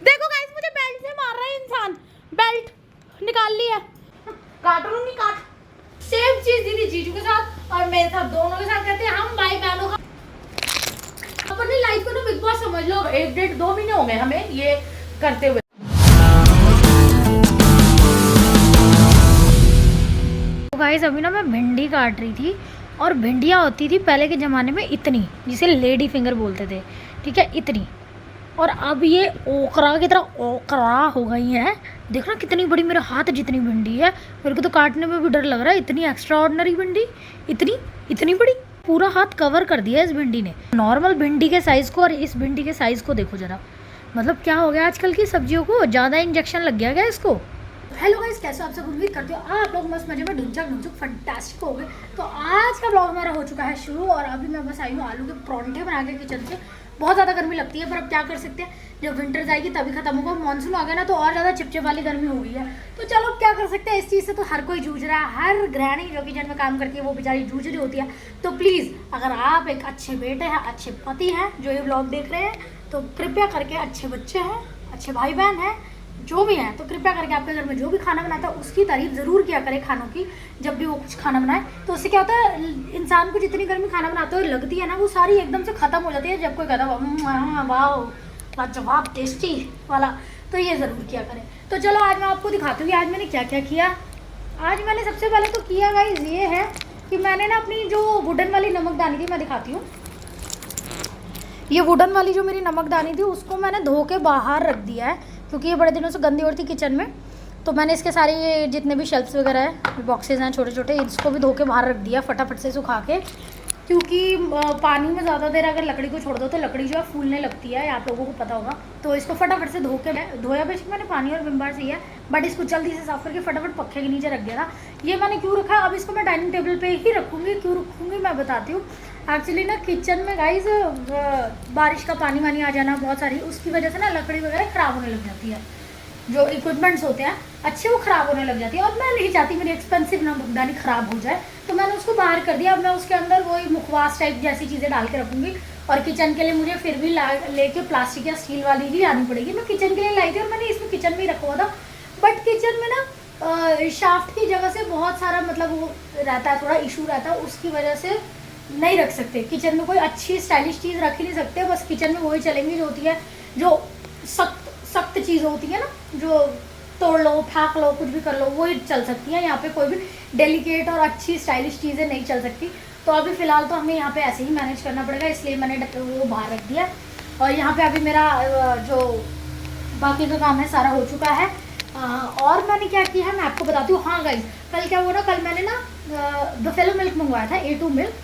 देखो गाइस, मुझे बेल्ट से मार रहा है इंसान। बेल्ट निकाल लिया, काट लूंगी काट। सेम चीज दीदी जीजू के साथ और मेरे साथ, दोनों के साथ कहते हैं हम भाई बहनों का। अपनी लाइफ को ना बिग बॉस समझ लो, 1-1.5-2 महीने हो गए हमें ये करते हुए। तो गाइस अभी ना मैं भिंडी काट रही थी, और भिंडियाँ होती थी पहले के ज़माने में इतनी, जिसे लेडी फिंगर बोलते थे, ठीक है, इतनी। और अब ये ओकरा की तरह ओकरा हो गई हैं। देख ना कितनी बड़ी, मेरे हाथ जितनी भिंडी है। मेरे को तो काटने में भी डर लग रहा है, इतनी एक्स्ट्रा ऑर्डिनरी भिंडी, इतनी बड़ी। पूरा हाथ कवर कर दिया इस भिंडी ने। नॉर्मल भिंडी के साइज़ को और इस भिंडी के साइज़ को देखो ज़रा, मतलब क्या हो गया आजकल की सब्जियों को, ज़्यादा इंजेक्शन लग गया क्या इसको। हेलो गाइस, कैसे आप सब, उम्मीद करते हो आप लोग मस्त मजे में ढुंचक फंटास्टिक हो गए। तो आज का ब्लॉग हमारा हो चुका है शुरू, और अभी मैं बस आई हूँ आलू के परांठे बना के किचन से। बहुत ज़्यादा गर्मी लगती है, पर अब क्या कर सकते हैं, जब विंटर जाएगी तभी खत्म होगा। मानसून आ गया ना तो और ज़्यादा चिपचिप वाली गर्मी हो गई है। तो चलो क्या कर सकते हैं, इस चीज़ से तो हर कोई जूझ रहा है। हर गृहिणी जो किचन में काम करती है वो बेचारी जूझ रही होती है। तो प्लीज़ अगर आप एक अच्छे बेटे हैं, अच्छे पति हैं जो ये ब्लॉग देख रहे हैं, तो कृपया करके, अच्छे बच्चे हैं, अच्छे भाई बहन हैं, जो भी हैं, तो कृपया करके आपके घर में जो भी खाना बनाता है उसकी तारीफ ज़रूर किया करें खानों की। जब भी वो कुछ खाना बनाए तो उससे क्या होता है, इंसान को जितनी गर्मी खाना बनाते हुए लगती है ना, वो सारी एकदम से ख़त्म हो जाती है जब कोई कहता है वाह लाजवाब टेस्टी वाला। तो ये ज़रूर किया करें। तो चलो आज मैं आपको दिखाती हूँ कि आज मैंने क्या क्या किया। आज मैंने सबसे पहले तो किया गाइस ये है कि मैंने ना अपनी जो वुडन वाली नमकदानी थी, मैं दिखाती हूँ, ये वुडन वाली जो मेरी नमकदानी थी उसको मैंने धो के बाहर रख दिया है, क्योंकि ये बड़े दिनों से गंदी और थी किचन में। तो मैंने इसके सारे ये जितने भी शेल्फ्स वगैरह है, बॉक्सेस हैं छोटे छोटे, इसको भी धो के बाहर रख दिया फटाफट से सुखा के। क्योंकि पानी में ज़्यादा देर अगर लकड़ी को छोड़ दो तो लकड़ी जो है फूलने लगती है, आप लोगों को पता होगा। तो इसको फटाफट से धो के, धोया बेशक मैंने पानी और विम बार से ही है, बट इसको जल्दी से साफ करके फटाफट पक्के के नीचे रख दिया था। ये मैंने क्यों रखा, अब इसको मैं डाइनिंग टेबल पर ही रखूँगी। क्यों रखूँगी मैं बताती हूँ। एक्चुअली ना किचन में गाइस बारिश का पानी वानी आ जाना बहुत सारी, उसकी वजह से ना लकड़ी वगैरह ख़राब होने लग जाती है। जो इक्विपमेंट्स होते हैं अच्छे वो ख़राब होने लग जाती है, और मैं नहीं चाहती मेरी एक्सपेंसिव नमकदानी ख़राब हो जाए। तो मैंने उसको बाहर कर दिया। अब मैं उसके अंदर वही मुखवास टाइप जैसी चीज़ें डाल के रखूँगी। और किचन के लिए मुझे फिर भी लेके प्लास्टिक या स्टील वाली ही लानी पड़ेगी। मैं किचन के लिए लाई थी और मैंने इसमें किचन में ही रखा हुआ था, बट किचन में ना शाफ्ट की जगह से बहुत सारा मतलब वो रहता है, थोड़ा इशू रहता है, उसकी वजह से नहीं रख सकते किचन में। कोई अच्छी स्टाइलिश चीज़ रख ही नहीं सकते, बस किचन में वही चलेंगी जो होती है, जो सख्त चीज़ होती है ना, जो तोड़ लो फेंक लो कुछ भी कर लो वही चल सकती है। यहाँ पे कोई भी डेलिकेट और अच्छी स्टाइलिश चीज़ें नहीं चल सकती। तो अभी फ़िलहाल तो हमें यहाँ पे ऐसे ही मैनेज करना पड़ेगा, इसलिए मैंने वो बाहर रख दिया। और यहाँ पे अभी मेरा जो बाकी का काम है सारा हो चुका है। और मैंने क्या किया है मैं आपको बताती हूँ। हाँ गाइस, कल क्या हुआ ना, कल मैंने ना बफेलो मिल्क मंगवाया था, A2 मिल्क,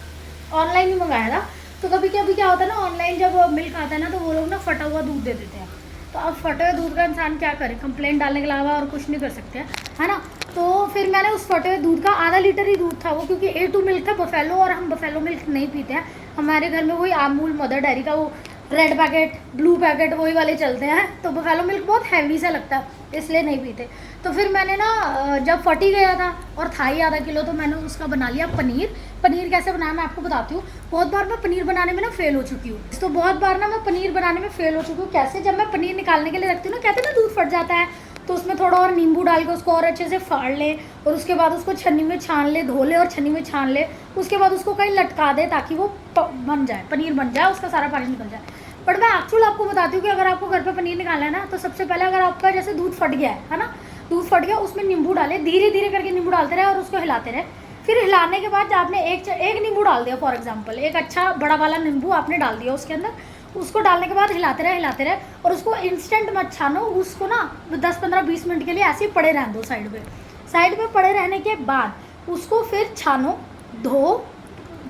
ऑनलाइन ही मंगाया था। तो कभी कभी क्या होता है ना, ऑनलाइन जब मिल्क आता है ना तो वो लोग ना फटा हुआ दूध दे देते हैं। तो अब फटे हुए दूध का इंसान क्या करे, कंप्लेंट डालने के अलावा और कुछ नहीं कर सकते हैं, है ना। तो फिर मैंने उस फटे हुए दूध का, आधा लीटर ही दूध था वो, क्योंकि A2 मिल्क था बफेलो, और हम बफेलो मिल्क नहीं पीते हैं। हमारे घर में वही अमूल मदर डेयरी का वो रेड पैकेट ब्लू पैकेट वही वाले चलते हैं। तो बफेलो मिल्क बहुत हैवी सा लगता है, इसलिए नहीं पीते। तो फिर मैंने ना जब फट ही गया था और था ही आधा किलो, तो मैंने उसका बना लिया पनीर। पनीर कैसे बनाया मैं आपको बताती हूँ। बहुत बार मैं पनीर बनाने में ना फेल हो चुकी हूँ। तो बहुत बार ना मैं पनीर बनाने में फेल हो चुकी हूँ। कैसे, जब मैं पनीर निकालने के लिए रखती हूँ ना, कहते हैं ना दूध फट जाता है, तो उसमें थोड़ा और नींबू डाल के उसको और अच्छे से फाड़ ले, और उसके बाद उसको छन्नी में छान ले, धो ले और छन्नी में छान ले। उसके बाद उसको कहीं लटका दे ताकि वो बन जाए, पनीर बन जाए, उसका सारा पानी निकल जाए। बट मैं एक्चुअल आपको बताती हूँ कि अगर आपको घर पे पनीर निकालना है ना, तो सबसे पहले अगर आपका जैसे दूध फट गया है ना, दूध फट गया, उसमें नींबू डाले, धीरे धीरे करके नींबू डालते रहे और उसको हिलाते रहे। फिर हिलाने के बाद आपने एक नींबू डाल दिया, फॉर एग्जांपल एक अच्छा बड़ा वाला नींबू आपने डाल दिया उसके अंदर। उसको डालने के बाद हिलाते रहे और उसको इंस्टेंट मत छानो, उसको ना 10-15-20 मिनट के लिए ऐसे ही पड़े रहने दो साइड में पड़े रहने के बाद उसको फिर छानो, धो,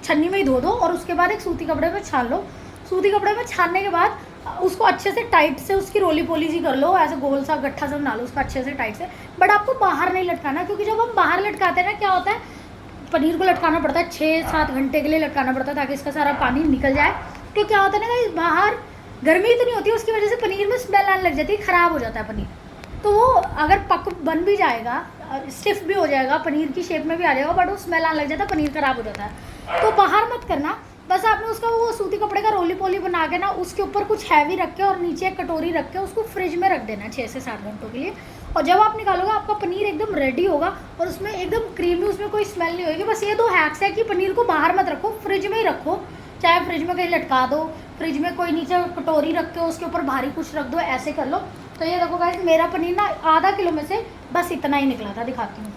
छन्नी में ही धो दो, और उसके बाद एक सूती कपड़े में छान लो। सूती कपड़े में छानने के बाद उसको अच्छे से टाइट से उसकी रोली पोली सी कर लो, ऐसे गोल सा गट्ठा सा बना लो उसका अच्छे से टाइट से। बट आपको बाहर नहीं लटकाना, क्योंकि जब हम बाहर लटकाते हैं ना, क्या होता है, पनीर को लटकाना पड़ता है 6-7 घंटे के लिए लटकाना पड़ता है ताकि इसका सारा पानी निकल जाए। तो क्या होता है ना कि बाहर गर्मी इतनी होती है, उसकी वजह से पनीर में स्मेल आने लग जाती है, ख़राब हो जाता है पनीर। तो वो अगर बन भी जाएगा, स्टिफ भी हो जाएगा, पनीर की शेप में भी आ जाएगा, बट वो स्मेल आने लग जाता है, पनीर ख़राब हो जाता है। तो बाहर मत करना, बस आपने उसका वो सूती कपड़े का रोली पोली बना के ना उसके ऊपर कुछ हैवी रख के और नीचे एक कटोरी रख के उसको फ्रिज में रख देना 6 से 7 घंटों के लिए। और जब आप निकालोगे आपका पनीर एकदम रेडी होगा और उसमें एकदम क्रीमी, उसमें कोई स्मेल नहीं होगी। बस ये 2 हैक्स है कि पनीर को बाहर मत रखो, फ्रिज में ही रखो, चाहे फ्रिज में कहीं लटका दो, फ्रिज में कोई नीचे कटोरी रख के उसके ऊपर भारी कुछ रख दो, ऐसे कर लो। तो ये देखो गाइस, मेरा पनीर ना आधा किलो में से बस इतना ही निकला था, दिखाती हूँ।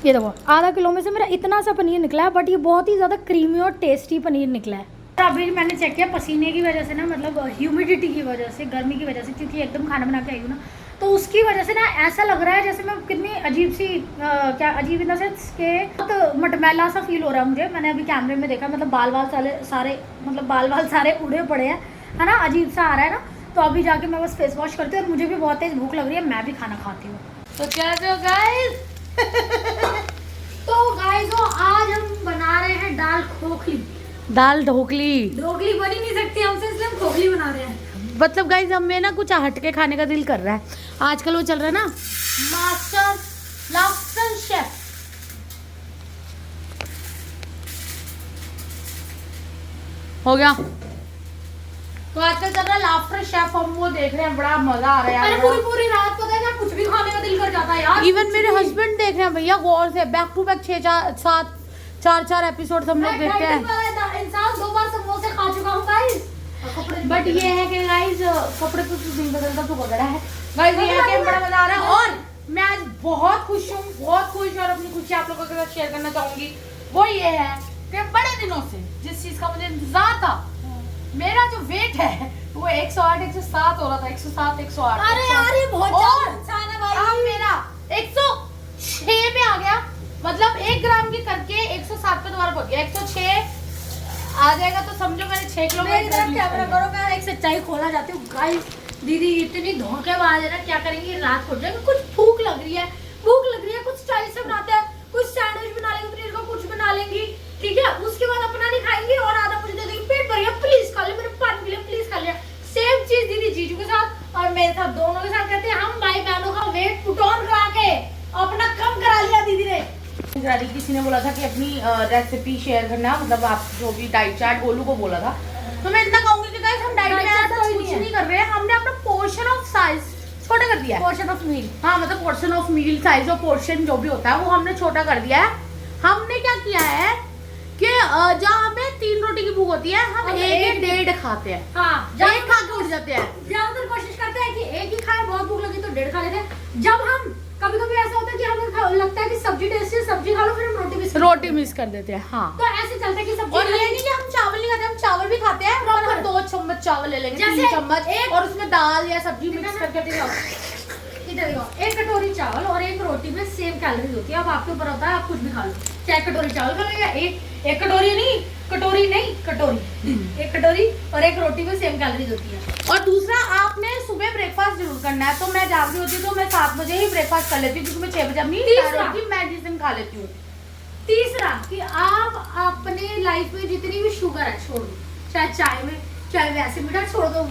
ये देखो आधा किलो में से मेरा इतना सा पनीर निकला है, बट ये बहुत ही ज़्यादा क्रीमी और टेस्टी पनीर निकला है। और अभी मैंने चेक किया पसीने की वजह से ना, मतलब ह्यूमिडिटी की वजह से, गर्मी की वजह से, क्योंकि एकदम खाना बना के आई हूँ ना, तो उसकी वजह से ना ऐसा लग रहा है जैसे मैं कितनी अजीब सी क्या अजीब इन द सेंस के बहुत मटमैला सा फील हो रहा है मुझे। मैंने अभी कैमरे में देखा, मतलब बाल बाल सारे उड़े पड़े हैं, है ना, अजीब सा आ रहा है ना। तो अभी जाके मैं बस फेस वॉश करती हूँ और मुझे भी बहुत तेज भूख लग रही है, मैं भी खाना खाती हूँ। तो क्या जो गाइस तो गाइस आज हम बना रहे हैं दाल खोखली। दाल ढोकली बन ही नहीं सकती हमसे, इसलिए हम खोखली बना रहे हैं। मतलब गाइस हमें ना कुछ हटके खाने का दिल कर रहा है। आजकल वो चल रहा है ना मास्टर शेफ। हो गया। तो आजकल चल रहा है लाफ्टर शेफ, हम वो देख रहे हैं, बड़ा मजा आ रहा है यार। पूरी रात पता है क्या, कुछ भी खाने का दिल कर जाता है यार। इवन मेरे हस्बैंड देख रहे हैं भैया गौर से, बैक टू बैक 4 एपिसोड हम लोग देखते हैं। इंसान 2 बार समोसे खा चुका हूँ गाइस। बट ये है कि गाइस कपड़े तो दिन बदलता तो वगैरह है गाइस, ये है कि बड़ा मजा आ रहा है। और मैं आज बहुत खुश हूँ, बहुत खुश, और अपनी खुशी आप लोगों के साथ शेयर करना चाहूंगी। वो ये है कि बड़े दिनों से जिस चीज का मुझे इंतजार था, मेरा जो वेट है वो 108 107 हो रहा था, 107 108। अरे यार ये बहुत अच्छा है भाई। अब मेरा 106 पे आ गया, मतलब 1 ग्राम की करके 107 पे दोबारा पहुंच गया। 106 आ जाएगा तो समझो मैंने 6 किलो मेरी तरफ कैमरा करो, मैं एक सच्चाई खोला जाती हूँ गाइस। दीदी इतनी धोखेबाज है ना, क्या करेंगी, रात को जाएंगे, कुछ भूख लग रही है, कुछ स्टाइल से बनाते हैं, कुछ सैंडविच बना लेंगे, पनीर का कुछ बना लेंगी, ठीक है। उसके बाद अपना नहीं खाएंगी और आधा मुझे दे देंगी, पेट भर गया प्लीज खा ले, मेरे पानी पी ले प्लीज खा ले। सेम चीज दीदी जीजू के साथ और मेरे साथ, दोनों के साथ कहते हैं। हम भाई बहनों का वेट पुट ऑन करा के अपना कम करा लिया दीदी ने। किसी ने बोला था कि अपनी रेसिपी शेयर करना, मतलब आप जो भी डाइट चार्ट गोलू को बोला था, तो मैं इतना कहूंगी कि गाइस हम डाइट में ऐसा कुछ नहीं कर रहे हैं। हमने अपना पोर्शन ऑफ साइज छोटा कर दिया है, पोर्शन ऑफ मील, हाँ मतलब पोर्शन ऑफ मील साइज और पोर्शन जो भी होता है वो हमने छोटा कर दिया है। हमने क्या किया है कि जहाँ हमें 3 रोटी की भूख होती है, हम 1-1.5 खाते हैं। हाँ, एक खा के उठ जाते हैं। ज्यादातर कोशिश करते हैं कि एक ही खाए, बहुत भूख लगी तो 1.5 खा लेते हैं। जब हम कभी कभी ऐसा होता है कि हमें लगता है कि सब्जी टेस्टी है, सब्जी खा लो, फिर हम रोटी मिस कर देते हैं। हाँ, तो ऐसे चलता है कि सब्जी। और ये नहीं कि हम चावल नहीं खाते, हम चावल भी खाते हैं, और हम 2 चम्मच चावल ले लेंगे, 3 चम्मच, और उसमें दाल या सब्जी मिक्स करके इधर देखो, 1 कटोरी चावल और 1 रोटी में सेम कैलोरीज होती है। अब आपके ऊपर होता है, आप कुछ भी खा लो, चाहे कटोरी चावल खा लो या एक कटोरी नहीं, कटोरी 1 कटोरी और 1 रोटी में सेम कैलोरीज होती है। और दूसरा, आपने सुबह ब्रेकफास्ट जरूर करना है। तो मैं जाग रही होती हूँ तो मैं 7 बजे ही ब्रेकफास्ट कर लेती हूँ, क्योंकि मैं 6 बजे अपनी रोटी मेडिसिन खा लेती हूँ। तीसरा कि आप अपने लाइफ में जितनी भी शुगर है छोड़ दो, चाहे चाय में, चाहे वैसे मीठा छोड़ दो।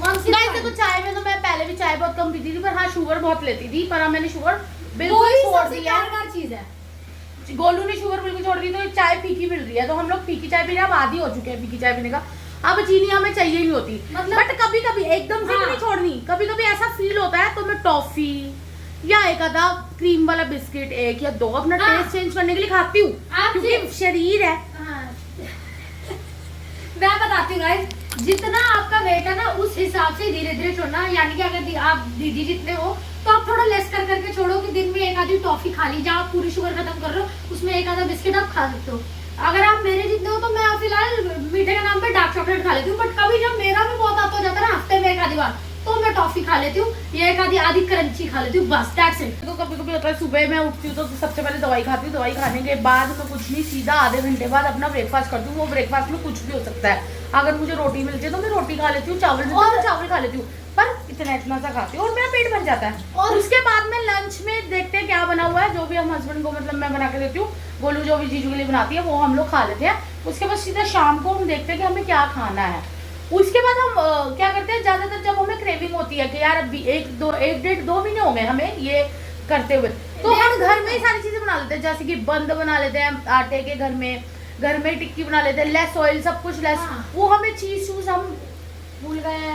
देखो चाय में तो मैं पहले भी चाय बहुत कम पीती थी, पर हाँ शुगर बहुत लेती थी, पर मैंने शुगर बिल्कुल छोड़ दी है। चीज है, गोलू ने शुगर बिल्कुल छोड़ दी, तो चाय फीकी मिल रही है, तो हम लोग फीकी चाय पीने अब आदी हो चुके हैं फीकी चाय पीने का। अब चीनी हमें चाहिए नहीं होती, मतलब बट कभी कभी एकदम से नहीं छोड़नी, कभी कभी ऐसा फील होता है तो मैं टॉफी या एक आधा क्रीम वाला बिस्किट 1 या 2 अपना टेस्ट चेंज करने के लिए खाती हूँ, क्योंकि शरीर है। मैं बताती हूँ गाइस, जितना आपका वेट है ना उस हिसाब से धीरे धीरे छोड़ना। यानी कि अगर आप दीदी जितने हो तो आप थोड़ा लेस कर करके छोड़ो, कि दिन में 1 आधी टॉफी खा ली, जहाँ आप पूरी शुगर खत्म कर रहे हो उसमें 1 आधा बिस्किट आप खा सकते हो। अगर आप मेरे जितने हो तो मैं फिलहाल मीठे के नाम पे डार्क चॉकलेट खा लेती हूँ, बट कभी जब मेरा भी बहुत आता हो जाता है ना हफ्ते में 1 आधी बार, तो मैं टॉफी खा लेती हूँ या 1 आधी क्रंची खा लेती हूँ, बस दैट्स इट। तो कभी कभी होता है सुबह मैं उठती हूँ तो सबसे पहले दवाई खाती हूँ, दवाई खाने के बाद मैं कुछ नहीं, सीधा आधे घंटे बाद अपना ब्रेकफास्ट करती हूँ। वो ब्रेकफास्ट में कुछ भी हो सकता है, अगर मुझे रोटी मिलती है तो मैं रोटी खा लेती हूँ, चावल मिलता है तो चावल खा लेती हूँ, पर इतना सा खाती हूँ और मेरा पेट भर जाता है। और उसके बाद में लंच में देखते हैं क्या बना हुआ है, जो भी हम हस्बैंड को मतलब मैं बना के देती हूँ, गोलू जो भी जीजू के लिए बनाती है वो हम लोग खा लेते हैं। उसके बाद सीधा शाम को हम देखते हैं कि हमें क्या खाना है। उसके बाद हम क्या करते हैं, ज्यादातर जब हमें क्रेविंग होती है कि यार 1-1.5-2 महीने हो गए हमें ये करते हुए, तो हम घर में ही सारी चीजें बना लेते हैं, जैसे कि बंद बना लेते हैं आटे के घर में, घर में टिक्की बना लेते हैं, लेस ऑयल, सब कुछ लेस। हाँ। वो हमें चीज चूज हम भूल गए।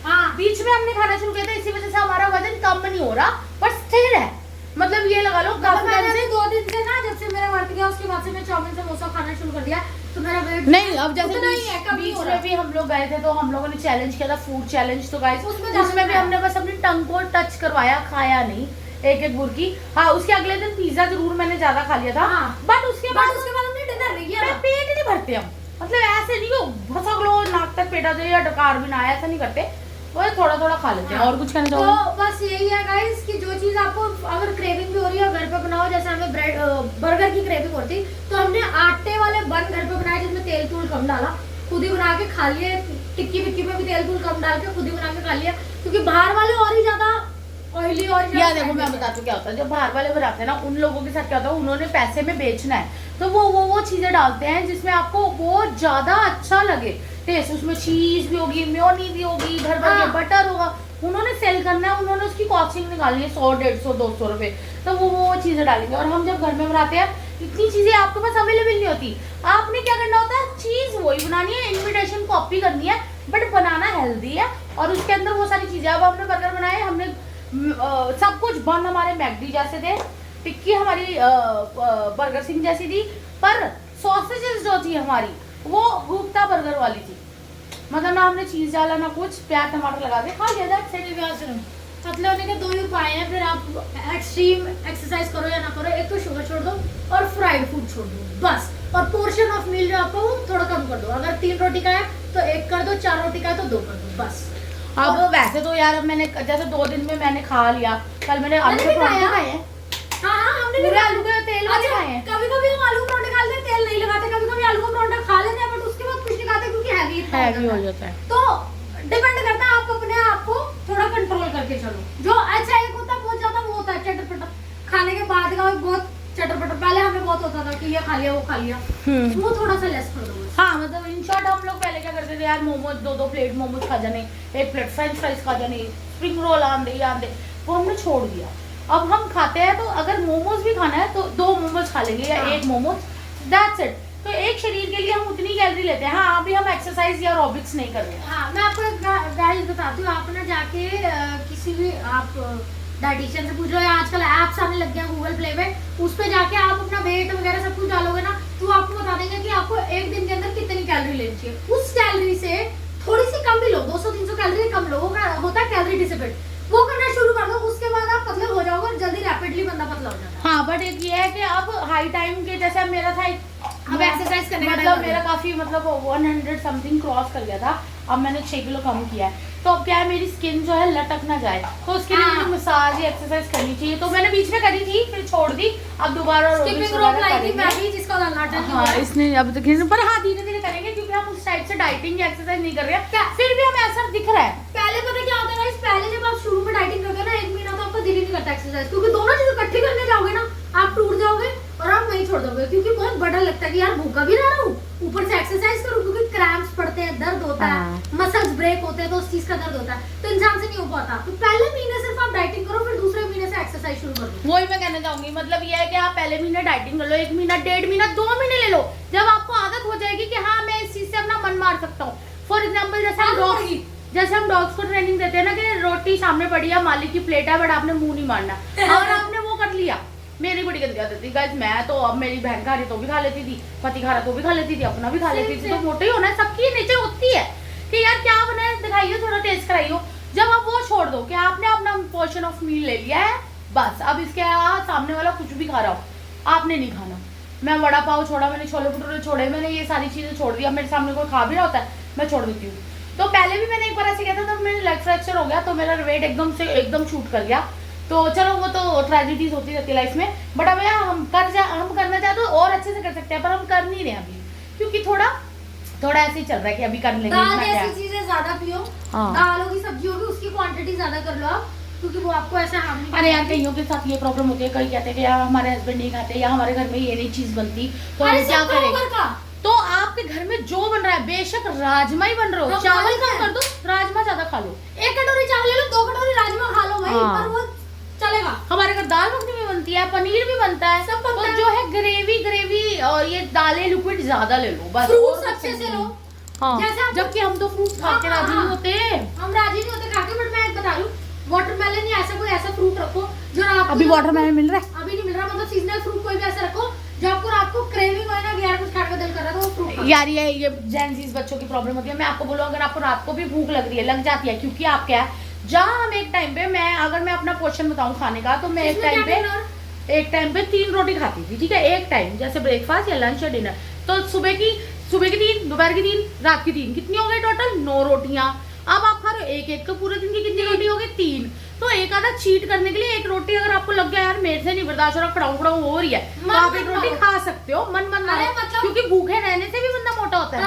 हाँ बीच में हमने खाना शुरू किया था, इसी वजह से हमारा वजन कम नहीं हो रहा पर स्थिर है। मतलब ये लगा लो काफी मैंने टाइम से। अभी 2 दिन से ना, जब से मेरा वर्त गया उसके बाद से मैं चाउमीन समोसा खाना शुरू कर दिया, तो मेरा वेट नहीं, अब जैसे उतना ही है, कम नहीं बीच हो रहा। में भी हम लोग गए थे तो हम लोगों ने चैलेंज किया था, फूड चैलेंज। तो गाइस उसमें उसमें भी जाना हमने बस अपनी टंग को टच करवाया, खाया नहीं एक एक बुर्की। हाँ, उसके अगले दिन पिज्जा जरूर मैंने ज्यादा खा लिया था। हाँ। बट उसके बाद हमने डिनर नहीं किया मैं ना। पेट नहीं भरते हम, मतलब ऐसे नहीं हो भसक लो नाक तक पेटा दे या डकार भी ना आया, ऐसा नहीं करते। वो थोड़ा थोड़ा खा लेते हैं। हाँ। और कुछ कहना तो चाहोगे? बस यही है गाइस कि जो चीज आपको अगर क्रेविंग भी हो रही है घर पे बनाओ। जैसे हमें ब्रेड बर्गर की क्रेविंग होती, तो हमने आटे वाले बन घर पे बनाए जिसमें तेल तूल कम डाला, खुद ही बना के खा लिए। टिक्की विक्की में भी तेल तूल कम डाल के खुद ही बना के खा लिया, क्योंकि बाहर वाले और ही ज्यादा ऑयली और या देखो मैं बताती हूँ क्या होता है, जो बाहर वाले बनाते हैं ना, उन लोगों के साथ क्या होता है, उन्होंने पैसे में बेचना है, तो वो चीजें डालते हैं जिसमें आपको बहुत ज्यादा अच्छा लगे टेस्ट। उसमें चीज भी होगी, मेयोनीज भी होगी, भर भर के हाँ। बटर होगा। उन्होंने सेल करना है, उन्होंने उसकी कॉस्टिंग निकालनी है 100, 150, 200 रुपए, तो वो चीजें डालेंगे। और हम जब घर में बनाते हैं, इतनी चीजें आपके पास अवेलेबल नहीं होती। आपने क्या करना होता है, चीज वही बनानी है, इमिटेशन कॉपी करनी है, बट बनाना हेल्दी है। और उसके अंदर वो सारी चीजें, अब हमने बर्गर बनाए, हमने सब कुछ बन हमारे मैकडी जैसे थे, टिक्की हमारी बर्गर सिंह जैसी थी, पर सॉसेजेस जो थी हमारी वो गुप्ता बर्गर वाली थी। मतलब ना हमने चीज डाला ना कुछ, प्याज टमाटर लगा के खा लिया था। पतले होने के 2 ही उपाय हैं, फिर आप एक्सट्रीम एक्सरसाइज करो या ना करो, एक तो शुगर छोड़ दो और फ्राइड फूड छोड़ दो बस। और पोर्शन ऑफ मील जो आपको थोड़ा कम कर दो। अगर 3 रोटी का है तो 1 कर दो, 4 रोटी का है तो 2 कर दो बस। अब वैसे तो यार अब मैंने जैसे 2 दिन में मैंने खा लिया, कल मैंने आलू के पराठे खाए हैं। हाँ हमने भी पूरे आलू के तेल वाले खाए हैं। कभी कभी हम आलू के पराठे खा लेते हैं, तेल नहीं लगाते। कभी कभी आलू का पराठा खा लेते हैं, बट उसके बाद कुछ नहीं खाते क्योंकि हैवी हो जाता है। तो डिपेंड करता है, आप अपने आप को थोड़ा कंट्रोल करके चलो। जो अच्छा एक होता है बहुत ज्यादा, वो होता है चटर पटर, खाने के बाद का बहुत चटर पटर। पहले हमें बहुत होता था कि ये खा लिया वो खा लिया, वो थोड़ा सा लेस कर दो। हाँ, मतलब इन शॉर्ट हम लोग पहले क्या करते थे यार, मोमोज 2-2 प्लेट मोमोज खा जाने, 1 प्लेट फ्रेंच फ्राइज खा जाने, स्प्रिंग रोल आंदे, वो हमने छोड़ दिया। अब हम खाते हैं तो अगर मोमोज भी खाना है तो 2 मोमोज खा लेंगे या 1 मोमोज, दैट्स इट। तो एक शरीर के लिए हम उतनी कैलोरी लेते हैं। हाँ, अभी हम एक्सरसाइज या एरोबिक्स नहीं कर रहे हैं। हाँ, मैं आपको एक गाइस बताती हूँ। आप ना जाके किसी भी आप डाइटिशियन से पूछ लो, या आजकल ऐप्स आने लग गए हैं गूगल प्ले में, उस पे जाके आप अपना वेट वगैरह सब कुछ डालोगे ना, तो वो आपको बता देंगे कि आपको एक दिन के अंदर कितनी कैलोरी लेनी चाहिए। उस कैलोरी से थोड़ी सी कम भी लो, 200-300 कैलोरी कम लो, होता है कैलोरी डिसिपेट, वो करना शुरू कर दो। उसके बाद आप पतले हो जाओगे और जल्दी रैपिडली बंदा पतला हो जाता है। हाँ, बट एक ये है कि अब हाई टाइम के जैसे अब मेरा था, अब एक्सरसाइज करने का मतलब मेरा काफी मतलब 100 समथिंग क्रॉस कर गया था। अब मैंने 6 किलो कम किया है, तो अब क्या है, मेरी स्किन जो है लटक ना जाए, तो उसके लिए मुझे मसाज या एक्सरसाइज करनी चाहिए। तो मैंने बीच में करी थी, फिर छोड़ दी। अब दोबारा स्किपिंग रोप लाई थी मैं भी, जिसका उद्घाटन हाँ, इसने अब तक, पर हाँ धीरे धीरे करेंगे, क्योंकि हम उस टाइप से डाइटिंग या एक्सरसाइज नहीं कर रहे हैं, फिर भी हमें असर दिख रहा है। पहले पता क्या होता है गाइस, पहले जब आप शुरू में डाइटिंग करते हो ना, 1 महीना तो आपका दिल ही नहीं करता एक्सरसाइज, क्योंकि दोनों चीजें इकट्ठी करने जाओगे ना, आप टूट जाओगे और आप वहीं छोड़ दोगे। क्योंकि बहुत बड़ा लगता है कि यार भूखा भी रह रहा हूँ, ऊपर से एक्सरसाइज करूँ, क्योंकि क्रैम्प्स पड़ते हैं, दर्द होता है, मसल्स ब्रेक होते हैं, तो उस चीज का दर्द होता है, तो इंसान से नहीं हो पाता। तो पहले महीने सिर्फ आप डाइटिंग करो, फिर दूसरे महीने से एक्सरसाइज शुरू कर दो। वही मैं कहना चाहूंगी, मतलब ये है कि आप पहले महीने डाइटिंग कर लो, 1 महीना, 1.5 महीना, 2 महीने ले लो। जब आपको आदत हो जाएगी कि हाँ मैं इस चीज से अपना मन मार सकता हूँ। फॉर एग्जाम्पल जैसे हम डॉग्स को ट्रेनिंग देते हैं ना कि रोटी सामने पड़ी है, मालिक की प्लेट है, बट आपने मुंह नहीं मारना, और आपने वो कर लिया। मेरी बड़ी गंदी आदत थी गाइस, मैं तो, अब मेरी बहन खा रही तो भी खा लेती थी, पति खा रहा तो भी खा लेती थी, अपना भी खा लेती थी। तो मोटे ही होना है, सबकी नेचर होती है कि यार क्या बनाए दिखाइए, थोड़ा टेस्ट कराइयो। जब आप वो छोड़ दो कि आपने अपना पोर्शन ऑफ मील ले लिया है, बस अब इसके सामने वाला कुछ भी खा रहा हो, आपने नहीं खाना। मैं वड़ा पाव छोड़ा, मैंने छोले भटूरे छोड़े, मैंने ये सारी चीजें छोड़ दी। अब मेरे सामने कोई खा भी रहा होता है, मैं छोड़ देती हूँ। तो पहले भी मैंने एक बार ऐसे किया था, तो मेरा लेग फ्रैक्चर हो गया, तो मेरा वेट एकदम शूट कर गया। तो चलो वो तो ट्रेजेडीज होती रहती है लाइफ में, बट अब यार हम करना चाहते तो और अच्छे से कर सकते हैं, पर हम कर नहीं रहे अभी, क्योंकि थोड़ा ऐसे ही चल रहा है कि अभी कर लेंगे। दाल जैसी चीजें ज्यादा पियो, हाँ। दालों की सब्जी होगी उसकी क्वांटिटी ज्यादा कर लो आप, क्योंकि वो आपको ऐसा हार्म नहीं। अरे यार कईयों के साथ ये प्रॉब्लम होती है, कई कहते हैं कि यार हमारे हस्बैंड नहीं खाते, या हमारे घर में ये नहीं चीज बनती, तो हम क्या करेंगे। तो आपके घर में जो बन रहा है, बेशक राजमा ही बन रहा हो, चावल कम कर दो, राजमा ज्यादा खा लो। 1 कटोरी चावल ले लो, 2 कटोरी राजमा खा लो भाई, हाँ। पर वो चलेगा। हमारे घर दाल मखनी भी बनती है, पनीर भी बनता है, सब बनता तो है। जो है ग्रेवी और ये दालें लिक्विड ज्यादा ले लो बस। फ्रूट्स और अच्छे से लो। हाँ, जैसे आप- जबकि हम तो फ्रूट खा के राजी नहीं होते। हम राजी नहीं होते खा के, बट मैं एक बता रही हूँ, वाटरमेलन या ऐसा कोई ऐसा फ्रूट रखो जो आपको अभी वाटरमेलन मिल रहा है? अभी नहीं मिल रहा, मतलब सीजनल फ्रूट कोई भी ऐसा रखो जो आपको रात को क्रेविंग हो ना कि यार कुछ खाने का दिल कर रहा है, तो वो फ्रूट खाओ। यार ये जेंजीज बच्चों की प्रॉब्लम होती है। मैं आपको बोलूं, अगर आपको रात को भी भूख लग रही है, लग जाती है, क्योंकि आप क्या है, जहाँ हम एक टाइम पे, मैं अगर मैं अपना पोर्शन बताऊं खाने का, तो मैं एक टाइम पे 3 रोटी खाती थी, ठीक है, एक टाइम, जैसे ब्रेकफास्ट या लंच या डिनर। तो सुबह की 3, दोपहर की 3, रात की 3, कितनी हो गई टोटल? 9 रोटियां। अब आप खा रहे हो एक तो पूरे दिन की कितनी रोटी हो गई? 3। तो एक आधा चीट करने के लिए एक रोटी अगर आपको लग गया यार मेरे से नहीं बर्दाश्त हो रहा, खड़ाऊ हो रही है, तो आप एक रोटी खा सकते हो, मन ना हो, क्योंकि भूखे रहने से भी बंदा मोटा होता है।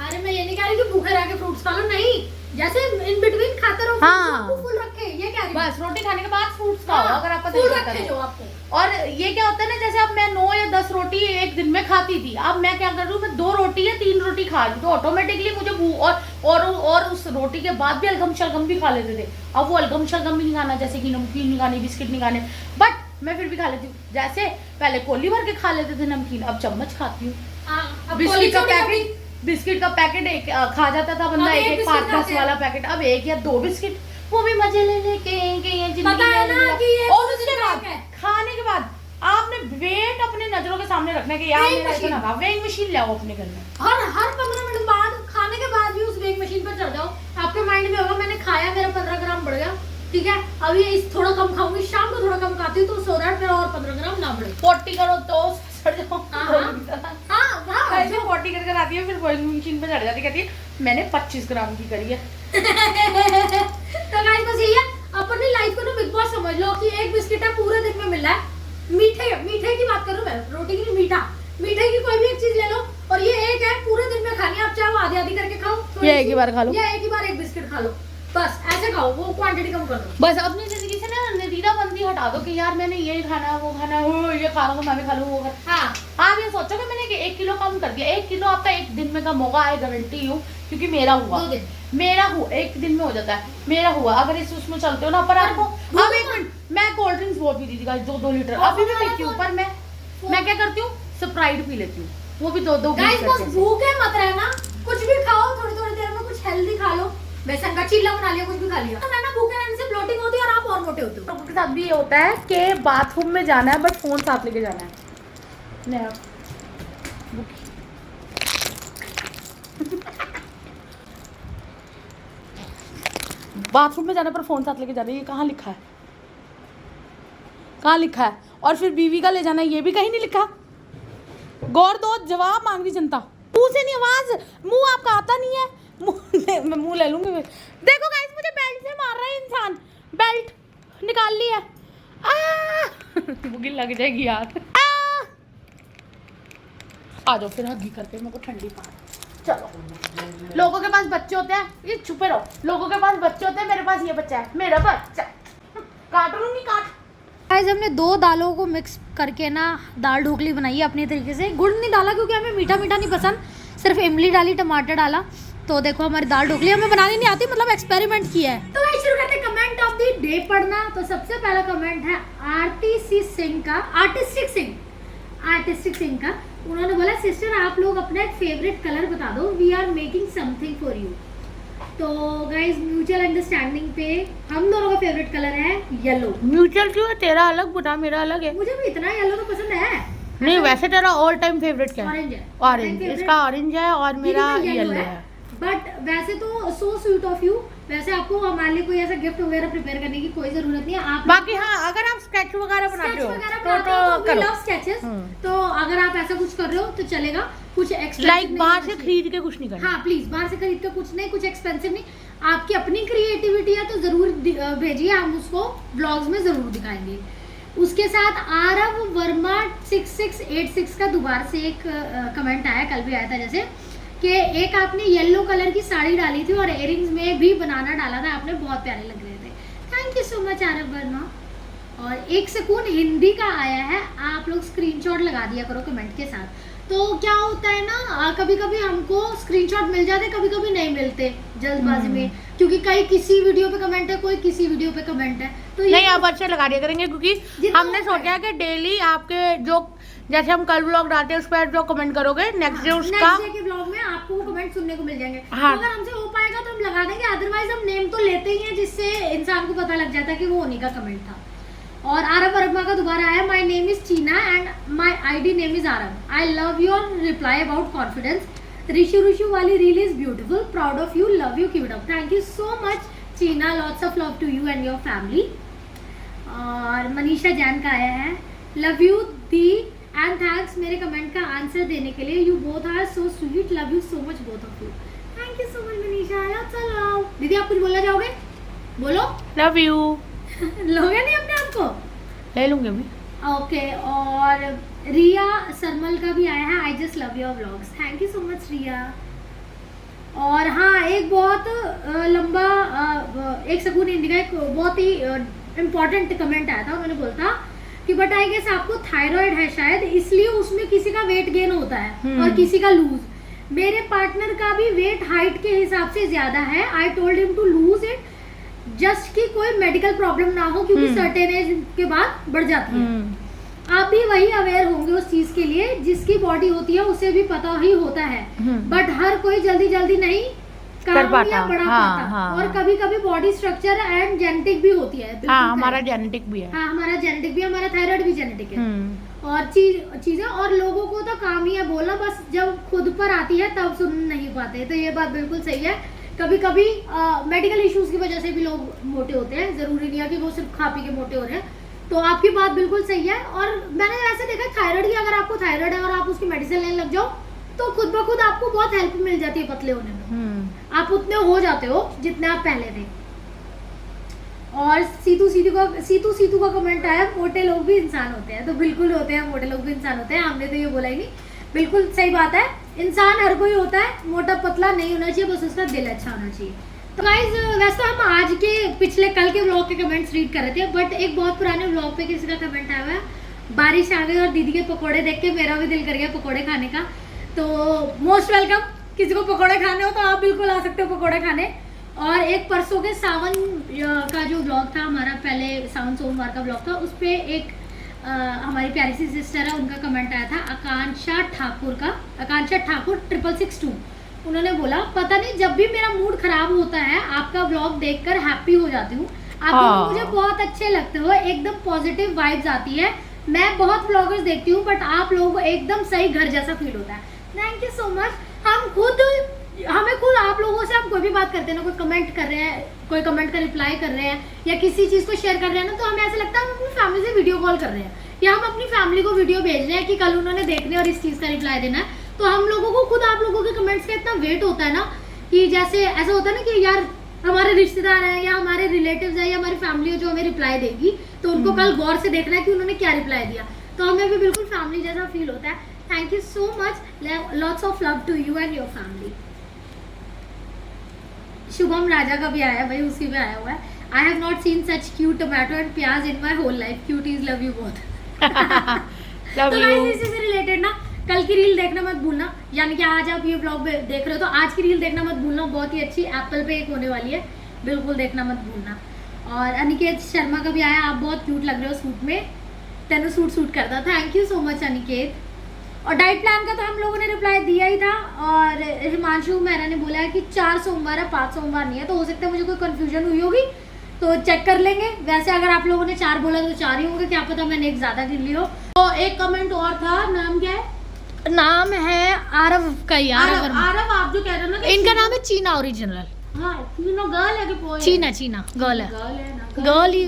अरे मैं ये नहीं कह रही कि भूखे रह के फ्रूट्स खा लो, नहीं, जैसे इन बिटवीन खाते रहो, हाँ। फुल रखे, ये कह रही हूँ। बस रोटी खाने के बाद फ्रूट्स खाओ, अगर आपका दिल फुल करता रखे है जो तो। आपको। और ये क्या होता है ना, जैसे अब मैं 9 या 10 रोटी एक दिन में खाती थी, अब मैं क्या कर रही हूँ, मैं 2 रोटी या 3 रोटी खा रही हूँ, तो ऑटोमेटिकली मुझे भूख, और उस रोटी के बाद भी अलगम शलगम भी खा लेते थे। अब वो अलगम शलगम भी नहीं खाना, जैसे कि नमकीन नहीं खानी, बिस्किट नहीं खाने, बट मैं फिर भी खा लेती हूँ। जैसे पहले कोली भर के खा लेते थे नमकीन, अब चम्मच खाती हूँ। बिस्किट का पैकेट एक खा जाता था बंदा, एक 5-10 वाला पैकेट, अब 1 या 2 बिस्किट, वो भी मजे ले लेके पता है ना कि ये और उसके बाद खाने के बाद आपने वेट अपने नजरों के सामने रखने के, यार मेरा इतना था, वेइंग मशीन लाओ अपने घर में, हर 15 मिनट बाद खाने के बाद भी उस वेइंग मशीन पर चढ़ जाओ, आपके माइंड में होगा मैंने खाया, मेरा 15 ग्राम बढ़ गया, ठीक है, अभी इस थोड़ा कम खाऊंगी, शाम को थोड़ा कम खाती हूँ, तो सो दैट मेरा और 15 ग्राम ना बढ़े। 40 करो तो चढ़ जाओ। जो 40 कर आती है, फिर वेइंग मशीन पे चढ़ जाती, कहती है मैंने 25 ग्राम की करी है। तो गाइस बस यही है, अपनी लाइफ को ना बिग बॉस समझ लो कि एक बिस्किट है पूरे दिन में मिल रहा है, मीठे की बात करूं मैं, रोटी की नहीं, मीठे की कोई भी एक चीज ले लो, और ये एक है पूरे दिन में खानी है, आप चाहे वो आधी करके खाओ, ये एक ही बार खा लो, या एक ही बार एक बिस्किट खा लो, बस ऐसे खाओ, वो क्वांटिटी कम कर दो। बस अपनी जिंदगी से ना नतीजाबंदी हटा दो कि यार मैंने ये खाना है, वो खाना है, वो ये खा रहा हूँ, मैं भी खा लूँ, वो खा। हाँ, आप ये सोचो कि मैंने 1 किलो कम कर दिया, 1 किलो आपका एक दिन में कम होगा, आई गारंटी हूँ, क्योंकि मेरा हुआ, एक दिन में हो जाता है, मेरा हुआ। अगर इस उसमें चलते हो ना, पर आपको अब 1 मिनट, मैं कोल्ड ड्रिंक्स बहुत पीती थी 2 लीटर, अभी भी पीती हूँ, पर मैं क्या करती हूँ, स्प्राइट पी लेती हूँ, वो भी 2 गाइस बस भूखे मत रहना, कुछ भी खाओ, थोड़ी देर में कुछ हेल्दी खा लो, बेसन का चीला बना लिया, कुछ भी खा लिया, तो ना भूखे रहने से ब्लोटिंग होती है और आप और मोटे होते हो। लोगों के साथ भी ये होता है कि बाथरूम में जाना है बट फोन साथ लेके जाना है। बाथरूम में जाने पर फोन साथ लेके जाना है, ये कहाँ लिखा है? कहाँ लिखा है? और फिर बीवी का ले जाना है, ये भी कहीं नहीं लिखा। गौर दो, जवाब मांग रही जनता, मुंह से नहीं, आवाज, मुंह आपका आता नहीं है, मैं मुंह ले लूंगी। देखो गाइस, मुझे बेल्ट से मार रहा है इंसान, बेल्ट निकाल ली है, बुगी लग जाएगी यार। आ जाओ फिर हगी करके, मेरे को ठंडी पा। चलो, लोगों के पास बच्चे होते हैं, ये छुपे रहो, लोगों के पास बच्चे होते हैं, मेरे पास ये बच्चा है, मेरा बच्चा, काट लूंगी, काट। गाइस हमने 2 दालों को मिक्स करके ना दाल ढोकली बनाई है अपने तरीके से, गुड़ नहीं डाला क्योंकि हमें मीठा नहीं पसंद, सिर्फ इमली डाली, टमाटर डाला, तो देखो हमारी दाल ढोकली हमें बनानी नहीं आती, मतलब एक्सपेरिमेंट किया है। तो गाइस शुरू करते हैं कमेंट ऑफ द डे पढ़ना। तो सबसे पहला कमेंट है आर्टिस्टिक सिंह का, उन्होंने बोला सिस्टर आप लोग अपना एक फेवरेट कलर बता दो, we are making something for you. तो गाइस म्यूचुअल अंडरस्टैंडिंग पे हम दोनों का फेवरेट कलर है येलो। म्यूचुअल क्यों है? तेरा अलग बता, मेरा अलग है। मुझे भी इतना येलो तो पसंद है। नहीं, वैसे तेरा ऑल टाइम फेवरेट क्या है? ऑरेंज है। ऑरेंज, इसका ऑरेंज है और मेरा येलो है। बट वैसे तो सो स्वीट ऑफ यू, वैसे आपको हमारे लिए कोई ऐसा गिफ्ट वगैरह प्रिपेयर करने की कोई जरूरत नहीं है। आप बाकी हाँ, अगर आप स्केच वगैरह बनाते हो तो करो, लव स्केचेस, तो अगर आप ऐसा कुछ कर रहे हो तो चलेगा, कुछ लाइक बाहर से खरीद के कुछ नहीं करना। हाँ प्लीज, बाहर से खरीद के कुछ नहीं, कुछ एक्सपेंसिव नहीं, आपकी अपनी क्रिएटिविटी है तो जरूर भेजिए, हम उसको ब्लॉग्स में जरूर दिखाएंगे। उसके साथ आरव वर्मा 6686 का दोबारा से एक कमेंट आया, कल भी आया था जैसे, कि एक आपने येलो कलर की साड़ी डाली थी और इयरिंग्स में भी बनाना डाला था आपने, बहुत प्यारे लग रहे थे, thank you so much Aarav Verma. और एक सुकून हिंदी का आया है, आप लोग स्क्रीनशॉट लगा दिया करो कमेंट के साथ। तो क्या होता है ना, कभी कभी हमको स्क्रीनशॉट मिल जाते, कभी कभी नहीं मिलते जल्दबाजी में, क्योंकि कई किसी वीडियो पे कमेंट है, कोई किसी वीडियो पे कमेंट है, तो नहीं आप अच्छे लगा दिया करेंगे, क्योंकि हमने सोचा कि डेली आपके जो जैसे हम कल व्लॉग डालते हैं उस पर जो कमेंट करोगे नेक्स्ट डे उसका नेक्स्ट डे के ब्लॉग में आपको वो कमेंट सुनने को मिल जाएंगे। हाँ। तो अगर हमसे हो पाएगा तो हम लगा देंगे, अदरवाइज हम नेम तो लेते ही हैं जिससे इंसान को पता लग जाता है कि वो उन्हीं का कमेंट था। और आरव वर्मा का दोबारा आया, my name is Cheena and my ID name is Aarav, I love your reply about confidence, Rishu वाली reel is beautiful, proud of you, love you, keep it up. Thank you so much Cheena, lots of love to you and your family. और मनीषा जैन का आया है, love you दी and thanks मेरे comment का answer देने के लिए, you both are so sweet, love you so much both of you. Thank you so much Manisha, lots of love. दीदी आप कुछ बोलना चाहोगे? बोलो। लव यू लोगे नहीं अपने आप को? ले लूंगी अभी। ओके। और रिया सरमल का भी आया है, I just love your vlogs, thank you so much Riya. और हाँ, एक बहुत लंबा एक सकून हिंदी का एक बहुत ही इम्पोर्टेंट कमेंट आया था। उन्होंने बोला था कि बट आई गेस आपको थायराइड है शायद, इसलिए उसमें किसी का वेट गेन होता है और किसी का लूज। मेरे पार्टनर का भी वेट हाइट के हिसाब से ज्यादा है, I told him to lose it just कि कोई मेडिकल प्रॉब्लम ना हो, क्योंकि सर्टेन एज के बाद बढ़ जाती है। आप भी वही अवेयर होंगे उस चीज के लिए, जिसकी बॉडी होती है उसे भी पता ही होता है, बट हर कोई जल्दी जल्दी नहीं कर पाता, या बढ़ा हाँ, पाता। हाँ, और कभी कभी बॉडी स्ट्रक्चर एंड जेनेटिक भी होती है। हाँ, हमारा जेनेटिक भी है। हाँ, हमारा जेनेटिक भी, हमारा थायराइड भी जेनेटिक है। और चीजें और लोगों को तो काम ही है बोलना, बस जब खुद पर आती है तब सुन नहीं पाते। तो ये बात बिल्कुल सही है। कभी कभी मेडिकल इश्यूज की वजह से भी लोग मोटे होते हैं, जरूरी नहीं है कि वो सिर्फ खा पी के मोटे हो रहे हैं। तो आपकी बात बिल्कुल सही है। और मैंने ऐसे देखा थायराइड की, अगर आपको थायराइड है और आप उसकी मेडिसिन लेने लग जाओ तो खुद ब खुद आपको बहुत हेल्प मिल जाती है पतले होने में। आप उतने हो जाते हो जितने आप पहले थे। और सीतू का कमेंट आया, मोटे लोग भी इंसान होते हैं। तो बिल्कुल होते हैं, मोटे लोग भी इंसान होते हैं, हमने तो ये बोला ही नहीं। बिल्कुल सही बात है, इंसान हर कोई होता है, मोटा पतला नहीं होना चाहिए, बस उसका दिल अच्छा होना चाहिए। तो गाइज वैसे तो हम आज के पिछले कल के व्लॉग के कमेंट्स रीड कर रहे थे, बट एक बहुत पुराने व्लॉग पे किसी का कमेंट आया हुआ है, बारिश आ गई और दीदी के पकोड़े देख के मेरा भी दिल कर गया पकोड़े खाने का। तो मोस्ट वेलकम, किसी को पकोड़े खाने हो तो आप बिल्कुल आ सकते हो पकोड़े खाने। और एक परसों के सावन का जो ब्लॉग था हमारा, पहले सावन सोमवार का ब्लॉग था, उस पर एक हमारी प्यारी सी सिस्टर है, उनका कमेंट आया था आकांक्षा ठाकुर का, आकांक्षा ठाकुर 6662। उन्होंने बोला, पता नहीं जब भी मेरा मूड खराब होता है आपका ब्लॉग देखकर हैप्पी हो जाती हूँ, आप मुझे बहुत अच्छे लगते हो, एकदम पॉजिटिव वाइब्स आती है। मैं बहुत ब्लॉगर्स देखती हूँ बट आप लोगों को एकदम सही घर जैसा फील होता है। Thank you so much. हमें खुद आप लोगों से हम कोई भी बात करते हैं ना, कोई कमेंट कर रहे हैं, कोई कमेंट का रिप्लाई कर रहे हैं या किसी चीज़ को शेयर कर रहे हैं ना, तो हमें ऐसा लगता है हम अपनी फैमिली से वीडियो कॉल कर रहे हैं या हम अपनी फैमिली को वीडियो भेज रहे हैं कि कल उन्होंने देखने और इस चीज़ का रिप्लाई देना है। तो हम लोगों को खुद आप लोगों के कमेंट्स का इतना वेट होता है ना, कि जैसे ऐसा होता है ना कि यार हमारे रिश्तेदार हैं या हमारे रिलेटिव्स हैं या हमारी फैमिली जो हमें रिप्लाई देगी, तो उनको कल गौर से देखना है कि उन्होंने क्या रिप्लाई दिया। तो हमें भी बिल्कुल फैमिली जैसा फील होता है। Thank you so much, lots of love to you and your family. Shubham Raja का भी आया भाई, उसी में आया हुआ है, I have not seen such cute tomato and pyaz in my whole life, cuties love you both. तो गाइस इसी से रिलेटेड ना कल की रील देखना मत भूलना, यानी कि आज आप ये ब्लॉग देख रहे हो तो आज की रील देखना मत भूलना, बहुत ही अच्छी एप्पल पे एक होने वाली है, बिल्कुल देखना मत भूलना। और अनिकेत शर्मा का भी आया, आप बहुत क्यूट लग रहे हो सूट में, तेनू सूट करता। Thank you so much Aniket. और डाइट प्लान का तो हम लोगों ने रिप्लाई दिया ही था। और हिमांशु मेहरा ने बोला है कि 4 सोमवार है, 5 सोमवार नहीं है, तो हो सकता है मुझे कोई कंफ्यूजन हुई होगी तो चेक कर लेंगे। वैसे अगर आप लोगों ने 4 बोला तो 4 ही होंगे, क्या पता मैंने एक ज्यादा गिन ली हो। तो एक कमेंट और था, नाम क्या है? नाम है आरव का ही, आरव। आप जो कह रहे हो ना, इनका नाम है चीना ओरिजिनल। हाँ, गर्ल है कि बॉय? चीना गर्ल है, गर्ल ही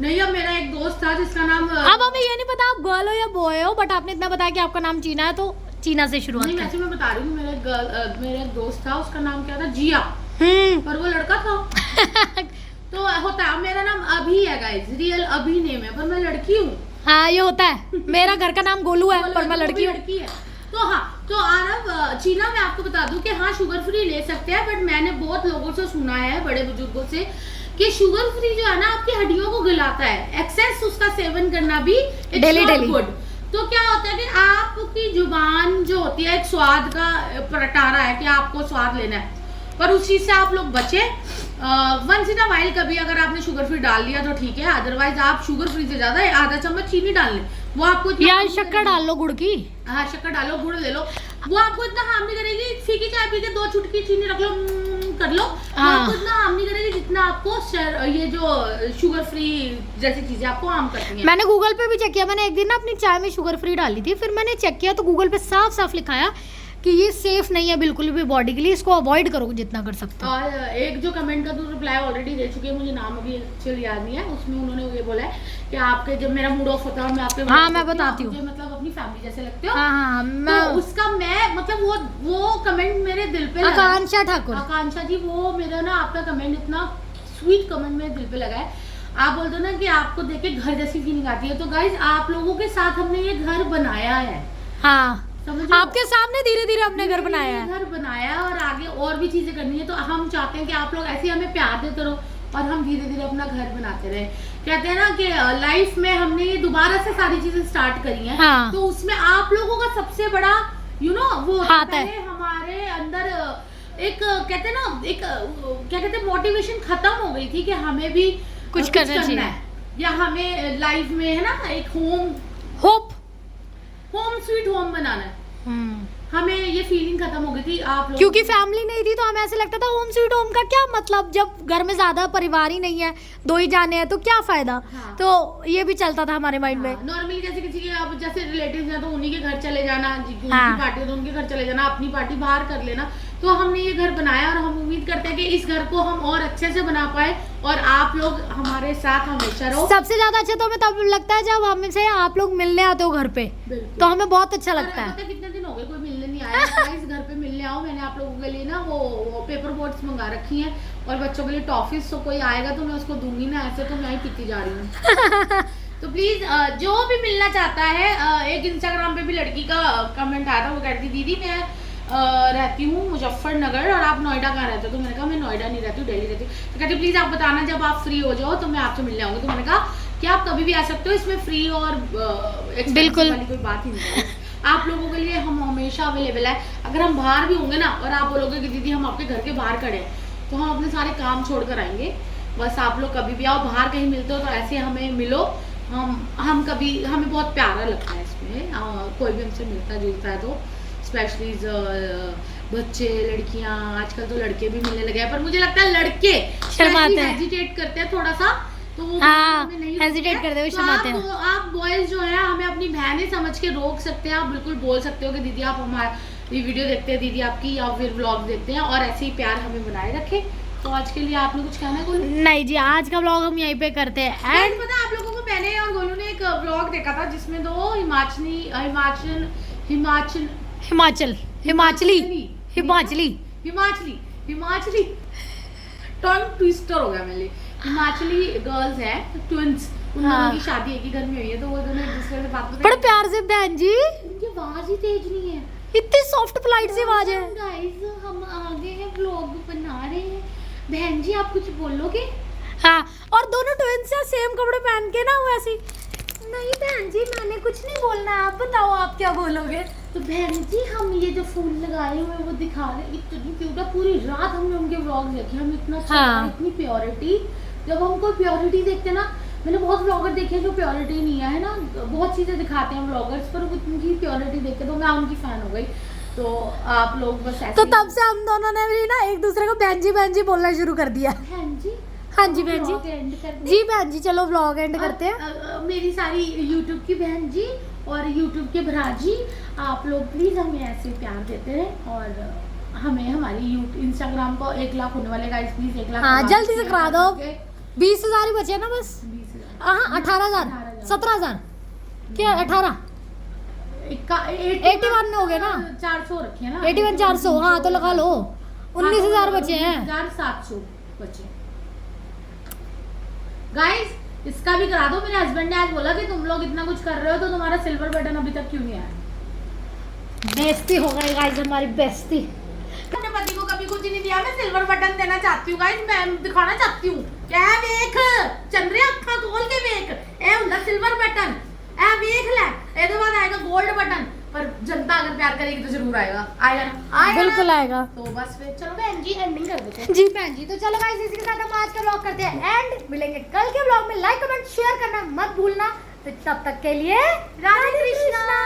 नहीं। अब मेरा एक दोस्त था जिसका नाम, अब हमें ये नहीं पता आप गर्ल हो या बॉय हो, बट आपने इतना बताया कि आपका नाम चीना है तो चीना से शुरुआत। नहीं, वैसे मैं बता रही हूँ, मेरा एक दोस्त था, उसका नाम क्या था? जिया, पर वो लड़का था। तो होता है, मेरा नाम अभी है गाइस, रियल अभी नेम है, पर मैं लड़की हूँ। हाँ ये होता है, मेरा घर का नाम गोलू है पर मैं लड़की है। तो हाँ, तो आरव चीना, मैं आपको बता दूं कि हाँ शुगर फ्री ले सकते हैं, बट मैंने बहुत लोगों से सुना है, बड़े बुजुर्गों से, कि शुगर फ्री जो है ना आपकी हड्डियों को गलाता है, एक्सेस उसका सेवन करना भी डेली गुड। तो क्या होता है कि आपकी जुबान जो होती है एक स्वाद का प्रटारा है कि आपको स्वाद लेना है, पर उस चीज से आप लोग बचे। वंस इन अ वाइल कभी अगर आपने शुगर फ्री डाल लिया तो ठीक है, अदरवाइज आप शुगर फ्री से ज्यादा आधा चम्मच चीनी डाल लें, वो आपको या शक्कर डाल लो, गुड़ की। हाँ शक्कर डालो, गुड़ ले लो, वो आपको इतना हार्म नहीं करेगी। फीकी चाय पी के 2 चुटकी चीनी रख लो, कर लो, वो आपको इतना हार्म नहीं करेगी जितना आपको ये जो शुगर फ्री जैसी चीजें आपको हार्म करती हैं। मैंने गूगल पे भी चेक किया, मैंने एक दिन ना अपनी चाय में शुगर फ्री डाली थी, फिर मैंने चेक किया तो गूगल पे साफ साफ लिखाया कि ये सेफ नहीं है बिल्कुल भी बॉडी के लिए, इसको अवॉइड करो जितना कर सकते हो। और एक जो कमेंट का तो रिप्लाई ऑलरेडी दे चुके हैं, मुझे नाम अभी एक्चुअली याद नहीं है, उसमें उन्होंने ये बोला है कि आपके जब मेरा मूड ऑफ होता है मैं आपके मैं बताती हूँ, मतलब अपनी फैमिली जैसे लगते हो। हाँ, तो उसका मैं मतलब वो कमेंट मेरे दिल पे लगा। आकांक्षा ठाकुर, आकांक्षा जी, वो मेरा ना आपका कमेंट इतना स्वीट कमेंट मेरे दिल पे लगा है। आप बोलते हो ना कि आपको देख के घर जैसी फीलिंग आती है, तो गाइज आप लोगों के साथ हमने ये घर बनाया है। हाँ, आपके सामने धीरे धीरे हमने घर बनाया है, घर बनाया, और आगे और भी चीजें करनी है। तो हम चाहते हैं कि आप लोग ऐसे हमें प्यार देते रहो और हम धीरे धीरे अपना घर बनाते रहे। कहते हैं ना कि लाइफ में हमने ये दोबारा से सारी चीजें स्टार्ट करी हैं। हाँ। तो उसमें आप लोगों का सबसे बड़ा वो हाथ है। हमारे अंदर एक कहते हैं ना, एक क्या कहते हैं, मोटिवेशन खत्म हो गई थी कि हमें भी कुछ करना चाहिए, या हमें लाइफ में है ना एक होप, होम स्वीट होम बनाना है। हमें ये फीलिंग खत्म हो गई थी आप लोग, क्योंकि फैमिली नहीं थी तो हमें ऐसे लगता था होम स्वीट होम का क्या मतलब, जब घर में ज्यादा परिवार ही नहीं है, 2 ही जाने हैं तो क्या फायदा। हाँ। तो ये भी चलता था हमारे माइंड में। नॉर्मली जैसे किसी के अब जैसे रिलेटिव्स हैं तो उन्हीं के घर चले जाना, उनकी हाँ। पार्टी है तो उनके घर चले जाना, अपनी पार्टी बाहर कर लेना। तो हमने ये घर बनाया और हम उम्मीद करते हैं कि इस घर को हम और अच्छे से बना पाए और आप लोग हमारे साथ हमेशा रहो। सबसे ज्यादा अच्छा तो हमें तब लगता है जब हमसे आप लोग मिलने आते हो घर पे, तो हमें बहुत अच्छा लगता है। पता है कितने दिन हो गए कोई मिलने नहीं आया, इस घर पे मिलने आओ। मैंने आप लोगों के लिए ना वो पेपर बोट्स मंगा रखी हैं और बच्चों के लिए टॉफीज, तो कोई आएगा तो मैं उसको दूंगी ना, ऐसे तो मैं ही पीती जा रही हूँ। तो प्लीज जो भी मिलना चाहता है, एक इंस्टाग्राम पे भी लड़की का कमेंट आया था, वो कहती दीदी मैं रहती हूँ मुजफ्फरनगर और आप नोएडा कहाँ रहते हो। तो मैंने कहा मैं नोएडा नहीं रहती हूँ, दिल्ली रहती हूँ। तो कहती प्लीज आप बताना जब आप फ्री हो जाओ तो मैं आपसे मिलने आऊंगी। तो मैंने कहा कि आप कभी भी आ सकते हो, इसमें फ्री और बिल्कुल वाली कोई बात ही नहीं है। आप लोगों के लिए हम हमेशा अवेलेबल है। अगर हम बाहर भी होंगे ना और आप बोलोगे कि दीदी हम आपके घर के बाहर खड़े हैं, तो हम अपने सारे काम छोड़ कर आएंगे। बस आप लोग कभी भी आओ, बाहर कहीं मिलते हो तो ऐसे हमें मिलो। हम कभी, हमें बहुत प्यारा लगता है इसमें कोई भी हमसे मिलता जुलता है तो, स्पेशली बच्चे लड़कियां, आजकल तो लड़के भी मिलने लगे हैं, पर मुझे लगता है लड़के शर्माते हैं, हेजिटेट करते हैं थोड़ा सा, तो वो नहीं हेजिटेट करते हुए शर्माते हैं। आप बॉयज जो है हमें अपनी बहनें समझ के रोक सकते हैं। आप बिल्कुल बोल सकते हो कि दीदी आप हमारी वीडियो देखते हैं दीदी आपकी, या फिर व्लॉग देखते हैं, और ऐसे ही प्यार हमें बनाए रखें। तो आज के लिए आपने कुछ कहना है गोलू? नहीं जी, आज का व्लॉग हम यहीं पे करते हैं। एंड पता आप लोगों को, मैंने और गोलू ने एक व्लॉग देखा था जिसमें 2 हिमाचली टंग ट्विस्टर हो गया मेरे लिए। हिमाचली गर्ल्स हैं, ट्विंस, उन दोनों की शादी एक ही घर में हुई है, तो वो दोनों एक दूसरे से बात करते हैं। बड़े प्यार से बहन जी, उनकी आवाज ही तेज नहीं है, इतनी सॉफ्ट पोलाइट सी आवाज है। गाइस हम आगे हैं, व्लॉग बना रहे हैं। बहन जी आप कुछ बोलोगे? हाँ, और दोनों ट्विंस हैं, सेम कपड़े पहन के ना, वैसी। नहीं बहन जी मैंने कुछ नहीं बोलना, आप बताओ आप क्या बोलोगे। तो बहन जी हम ये जो फूल लगाए हुए वो दिखा रहे, इतनी क्यूट है। पूरी रात हमने उनके व्लॉग देखे, हमें इतना अच्छा लगा, इतनी प्योरिटी। जब हम कोई प्योरिटी देखते ना, मैंने बहुत व्लॉगर देखे जो प्योरिटी नहीं है ना, बहुत चीजें दिखाते हैं व्लॉगर्स, पर उनकी प्योरिटी देख के तो मैं उनकी फैन हो गई। तो आप लोग बस ऐसे, तो तब से हम दोनों ने भी ना एक दूसरे को बहन जी बोलना शुरू कर दिया। बहन जी, हाँ जी बहन जी, जी बहन जी, चलो व्लॉग एंड करते हैं। मेरी सारी यूट्यूब की बहन जी और यूट्यूब के भरा जी, आप लोग प्लीज हमें ऐसे प्यार देते रहे और हमें हमारी इंस्टाग्राम को 1 लाख होने वाले गाइस, प्लीज 1 लाख हाँ जल्दी से करा दो। 20,000 ही बचे ना बस। 20,000, हाँ 18,000 17,000 क्या 18 81 हो गए ना, 400 रखे ना, 81 400, हाँ तो लगा लो 19,000 बचे हैं, 19,700 बचे। गाइस इसका भी करा दो। मेरे हस्बैंड ने आज बोला कि तुम लोग इतना कुछ कर रहे हो तो तुम्हारा सिल्वर बटन अभी तक क्यों नहीं आया। बेइज्जती हो गई गाइस, हमारी बेइज्जती। अपने पति को कभी कुछ नहीं दिया, मैं सिल्वर बटन देना चाहती हूँ गाइस, मैं दिखाना चाहती हूँ। क्या देख चंद्रे अखा खोल के देख, ए ਹੁੰਦਾ सिल्वर बटन, ए देख ले, ਇਹਦੇ बाद आएगा गोल्ड बटन। पर जनता अगर प्यार करेगी तो जरूर आएगा ना बिल्कुल आएगा। तो बस फिर चलो बहन जी एंडिंग कर देते हैं। जी बहन जी, तो चलो गाइस इसी के साथ हम आज का व्लॉग करते हैं एंड। मिलेंगे कल के व्लॉग में, लाइक कमेंट शेयर करना मत भूलना। तो तब तक के लिए राधे कृष्णा।